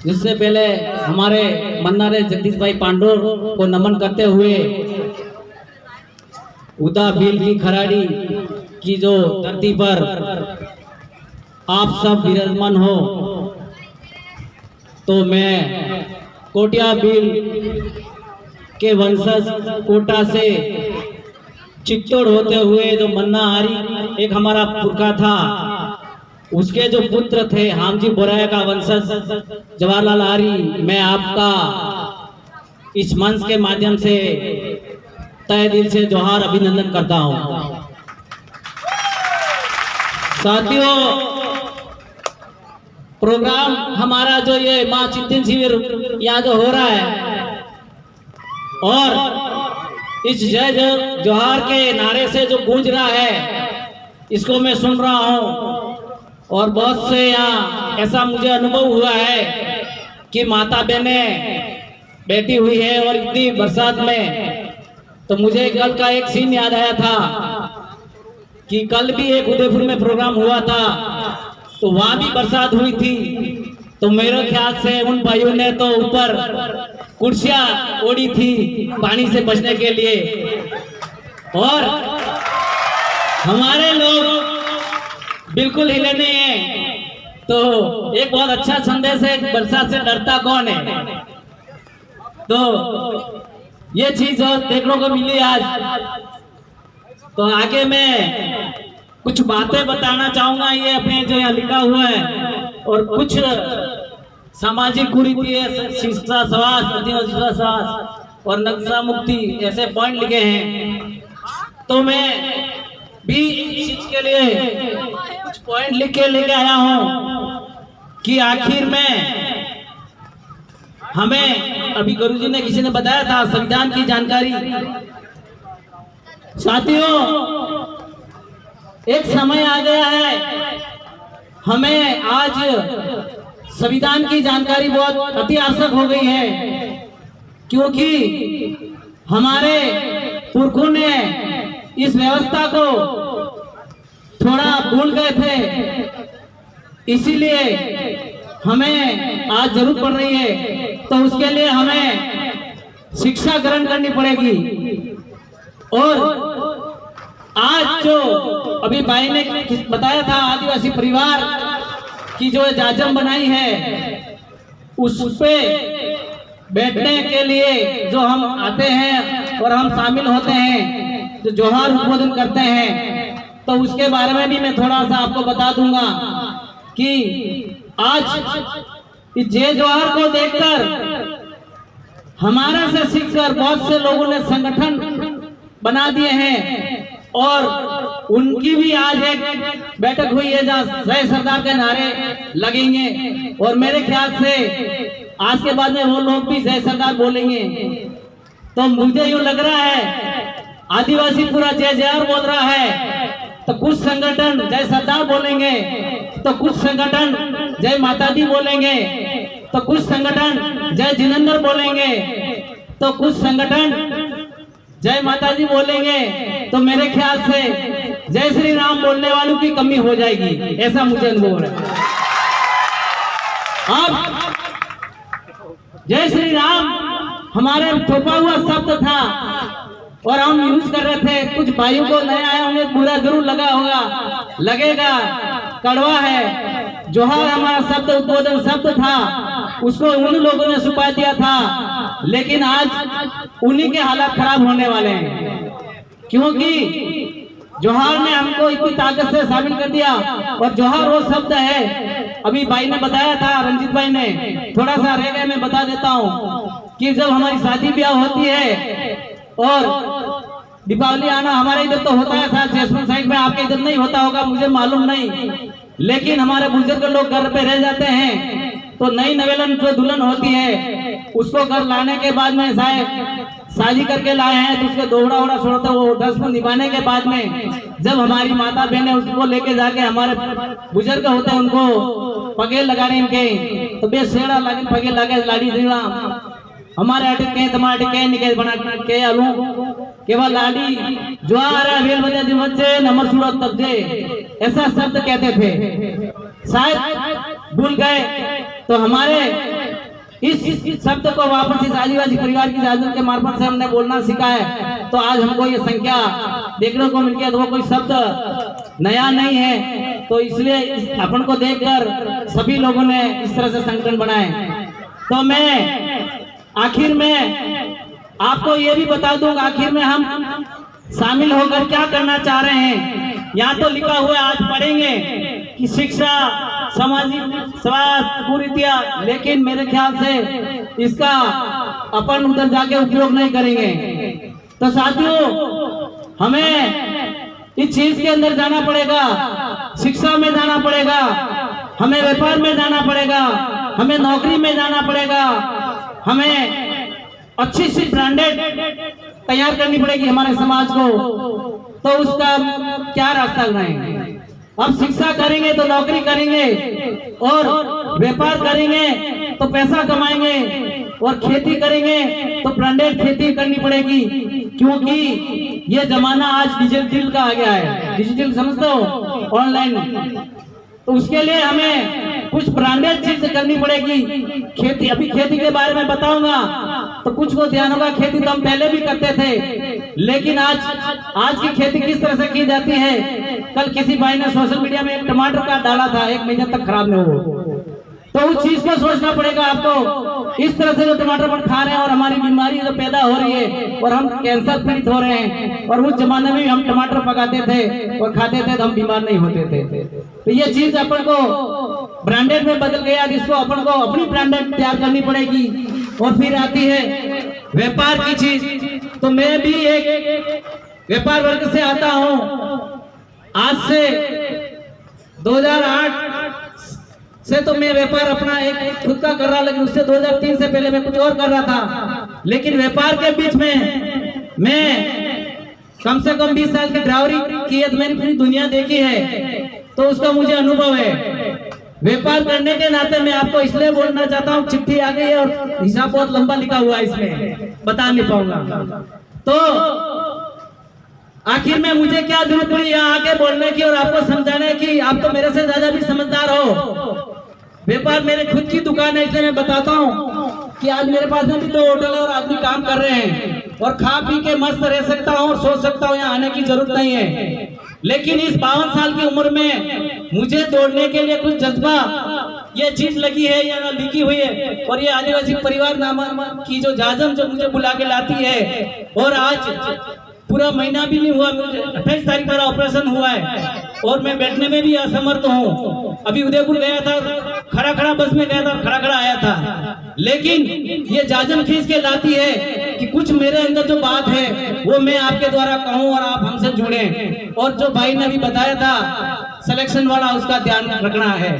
जिससे पहले हमारे मन्नारे जगदीश भाई पांडुर को नमन करते हुए उदा भील की खराड़ी की जो धरती पर आप सब विराजमान हो, तो मैं कोटिया भील के वंशज कोटा से चित्तौड़ होते हुए जो मन्नाहारी एक हमारा पुरखा था, उसके जो पुत्र थे हामजी बोराया का वंशज जवाहरलाल आरी, मैं आपका इस मंच के माध्यम से तहे दिल से जोहार अभिनंदन करता हूं। साथियों, प्रोग्राम हमारा जो ये मां चित्तन शिविर यहाँ जो हो रहा है और इस जय जोहार के नारे से जो गूंज रहा है, इसको मैं सुन रहा हूं और बहुत से यहाँ ऐसा मुझे अनुभव हुआ है कि माता बहनें बैठी हुई है और इतनी बरसात में, तो मुझे कल का एक सीन याद आया था कि कल भी एक उदयपुर में प्रोग्राम हुआ था, तो वहां भी बरसात हुई थी। तो मेरे ख्याल से उन भाइयों ने तो ऊपर कुर्सियां ओढ़ी थी पानी से बचने के लिए, और हमारे लोग बिल्कुल हिले नहीं है। तो एक बहुत अच्छा संदेश है, बरसात से डरता कौन है। तो ये चीज देखने को मिली आज। तो आगे मैं कुछ बातें बताना चाहूंगा, ये अपने जो यहाँ लिखा हुआ है, और कुछ सामाजिक कुरीति है, शिक्षा स्वास्थ्य स्वास्थ्य और नक्शा मुक्ति ऐसे पॉइंट लिखे हैं। तो मैं भी इस चीज के लिए कुछ पॉइंट लिख के लेके आया हूं कि आखिर में हमें, अभी गुरुजी ने किसी ने बताया था संविधान की जानकारी। साथियों, एक समय आ गया है, हमें आज संविधान की जानकारी बहुत अति आवश्यक हो गई है, क्योंकि हमारे पुरखों ने इस व्यवस्था को थोड़ा भूल गए थे, इसीलिए हमें आज जरूरत पड़ रही है। तो उसके लिए हमें शिक्षा ग्रहण करनी पड़ेगी। और आज जो अभी भाई ने बताया था आदिवासी परिवार की जो जाजम बनाई है, उस पे बैठने के लिए जो हम आते हैं और हम शामिल होते हैं, जो जोहार उद्बोधन करते हैं, तो उसके बारे में भी मैं थोड़ा सा आपको बता दूंगा कि आज इस जय जोहार को देखकर हमारे से सीखकर बहुत से लोगों ने संगठन बना दिए हैं, और उनकी भी आज एक बैठक हुई है जहाँ जय सरदार के नारे लगेंगे, और मेरे ख्याल से आज के बाद में वो लोग भी जय सरदार बोलेंगे। तो मुझे यूं लग रहा है आदिवासी पूरा जय जयकार बोल रहा है, तो कुछ संगठन जय सरदार बोलेंगे, तो कुछ संगठन जय माता दी बोलेंगे, तो कुछ संगठन जय जिनेंद्र बोलेंगे, तो कुछ संगठन जय माता जी बोलेंगे। तो मेरे ख्याल से जय श्री राम बोलने वालों की कमी हो जाएगी, ऐसा मुझे अनुभव है। अब जय श्री राम हमारे थोपा हुआ शब्द था और हम यूज कर रहे थे। कुछ भाइयों को नया आया होंगे, बुरा जरूर लगा होगा, लगेगा, कड़वा है। जोहार हमारा शब्द उद्बोधन शब्द था, उसको उन लोगों ने छुपा दिया था, लेकिन आज उन्हीं के हालात खराब होने वाले हैं, क्योंकि जोहार ने हमको इतनी ताकत से शामिल कर दिया। और जोहार वो शब्द है, अभी भाई ने बताया था, रंजीत भाई ने, थोड़ा सा रह गया, मैं बता देता हूँ कि जब हमारी शादी ब्याह होती है और दीपावली आना, हमारे इधर तो होता है, शायद जैसलमेर साइड में आपके इधर नहीं होता होगा, मुझे मालूम नहीं, लेकिन हमारे बुजुर्ग लोग घर पे रह जाते हैं, तो नई नवेलन जो दुल्हन होती है उसको घर लाने के बाद में शायद शादी करके लाए हैं, तो उसके दोहरा ओढ़ा छोड़ते वो रस्म निभाने के बाद में जब हमारी माता बहन उसको लेके जाके हमारे बुजुर्ग होते हैं उनको पगे लगाने इनके, तो बेसेड़ा लागे पगे लागे लाड़ी दीवा हमारे अटके तुम्हारे अटके निके बना के अलू केवल लाडी जो आ रहा वेल बजा जी बच्चे नमर सूरत तब जे ऐसा शब्द कहते थे, शायद भूल गए। तो हमारे इस शब्द को वापस इस आदिवासी परिवार की जाजम के मार्फत से हमने बोलना सीखा है। तो आज हमको ये संख्या देखने को मिल गया, तो वो कोई शब्द नया नहीं है। तो इसलिए अपन को देखकर सभी लोगों ने इस तरह से संगठन बनाए। तो मैं आखिर में आपको ये भी बता दूं, आखिर में हम शामिल होकर क्या करना चाह रहे हैं। यहाँ तो लिखा हुआ आज पढ़ेंगे कि शिक्षा, सामाजिक स्वास्थ्य, कुरीतियां, लेकिन मेरे ख्याल से इसका अपन उधर जाके उपयोग नहीं करेंगे। तो साथियों, हमें इस चीज के अंदर जाना पड़ेगा, शिक्षा में जाना पड़ेगा, हमें व्यापार में जाना पड़ेगा, हमें नौकरी में जाना पड़ेगा, हमें अच्छी सी ब्रांडेड तैयार करनी पड़ेगी हमारे समाज को। तो उसका क्या रास्ता बनाएंगे? अब शिक्षा करेंगे तो नौकरी करेंगे, और व्यापार करेंगे तो पैसा कमाएंगे, और खेती करेंगे तो ब्रांडेड खेती करनी पड़ेगी, क्योंकि ये जमाना आज डिजिटल का आ गया है। डिजिटल समझते हो, ऑनलाइन। तो उसके लिए हमें कुछ ब्रांडेड चीज करनी पड़ेगी। खेती, अभी खेती के बारे में बताऊंगा तो कुछ को ध्यान होगा। खेती तो हम पहले भी करते थे, लेकिन आज की खेती किस तरह से की जाती है। कल किसी भाई ने सोशल मीडिया में एक टमाटर का डाला था, 1 महीने तक खराब नहीं हो। तो उस चीज को सोचना पड़ेगा आपको। इस तरह से जो टमाटर पर खा रहे हैं और हमारी बीमारी जो पैदा हो रही है और हम कैंसर पीड़ित हो रहे हैं, और उस जमाने में हम टमाटर पकाते थे और खाते थे तो हम बीमार नहीं होते थे। तो ये चीज अपन को ब्रांडेड में बदल गया, जिसको अपन को अपनी ब्रांडेड तैयार करनी पड़ेगी। और फिर आती है व्यापार की चीज। तो मैं भी एक व्यापार वर्ग से आता हूँ। आज से 2008 से तो मैं व्यापार अपना एक खुद का कर रहा, लेकिन उससे 2003 से पहले मैं कुछ और कर रहा था। लेकिन व्यापार के बीच में मैं कम से कम 20 साल की ड्राइवरी की है, तो मैंने पूरी दुनिया देखी है, तो उसका मुझे अनुभव है। व्यापार करने के नाते मैं आपको इसलिए बोलना चाहता हूँ, चिट्ठी आ गई है और हिसाब बहुत लंबा लिखा हुआ है, इसमें बता नहीं पाऊंगा। तो आखिर में मुझे क्या जरूरत पड़ी यहाँ आके बोलने की और आपको समझाने की। आप तो मेरे से ज्यादा भी समझदार हो। व्यापार मेरे खुद की दुकान है, इसलिए मैं बताता हूँ कि आज मेरे पास में भी 2 होटल है और आदमी काम कर रहे हैं, और खा पी के मस्त रह सकता हूँ और सोच सकता हूँ, यहाँ आने की जरूरत नहीं है। लेकिन इस 52 साल की उम्र में मुझे दौड़ने के लिए कुछ जज्बा, ये चीज लगी है या लिखी हुई है। और ये आदिवासी परिवार नाम की जो जाजम जो मुझे बुला के लाती है, और आज पूरा महीना भी नहीं हुआ, मुझे 28 तारीख मेरा ऑपरेशन हुआ है और मैं बैठने में भी असमर्थ हूँ। अभी उदयपुर गया था, खड़ा खड़ा बस में गया था, खड़ा खड़ा आया था। लेकिन ये जाजम खींच के लाती है कि कुछ मेरे अंदर जो बात है वो मैं आपके द्वारा कहूँ और आप हमसे जुड़े। और जो भाई ने अभी बताया था सिलेक्शन वाला, उसका ध्यान रखना है।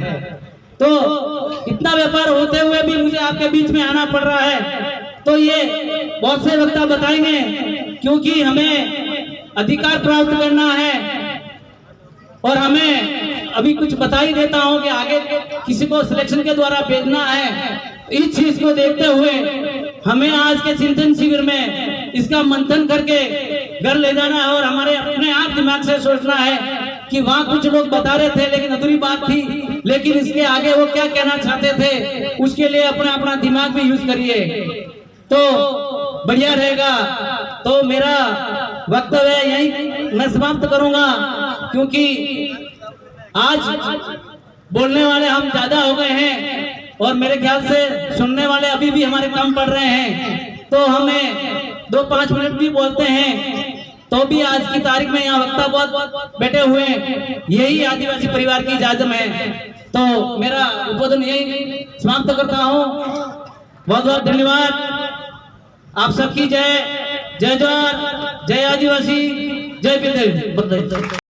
तो इतना व्यापार होते हुए भी मुझे आपके बीच में आना पड़ रहा है। तो ये बहुत से वक्ता बताएंगे, क्योंकि हमें अधिकार प्राप्त करना है। और हमें अभी कुछ बता ही देता हूं कि आगे किसी को सिलेक्शन के द्वारा भेजना है। इस चीज को देखते हुए हमें आज के चिंतन शिविर में इसका मंथन करके घर ले जाना है, और हमारे अपने आप दिमाग से सोचना है कि वहाँ कुछ लोग बता रहे थे लेकिन अधूरी बात थी, लेकिन इसके आगे वो क्या कहना चाहते थे, उसके लिए अपना अपना दिमाग भी यूज करिए तो बढ़िया रहेगा। तो मेरा वक्तव्य यही मैं समाप्त करूंगा, क्योंकि आज बोलने वाले हम ज्यादा हो गए हैं और मेरे ख्याल से सुनने वाले अभी भी हमारे कम पड़ रहे हैं। तो हमें 2-5 मिनट भी बोलते हैं तो भी आज की तारीख में यहाँ वक्ता बहुत बैठे हुए हैं, यही आदिवासी परिवार की जाजम है। तो मेरा उद्बोधन यही समाप्त करता हूँ। बहुत बहुत धन्यवाद। आप सबकी जय जय जवान, जय आदिवासी, जय बिंदु।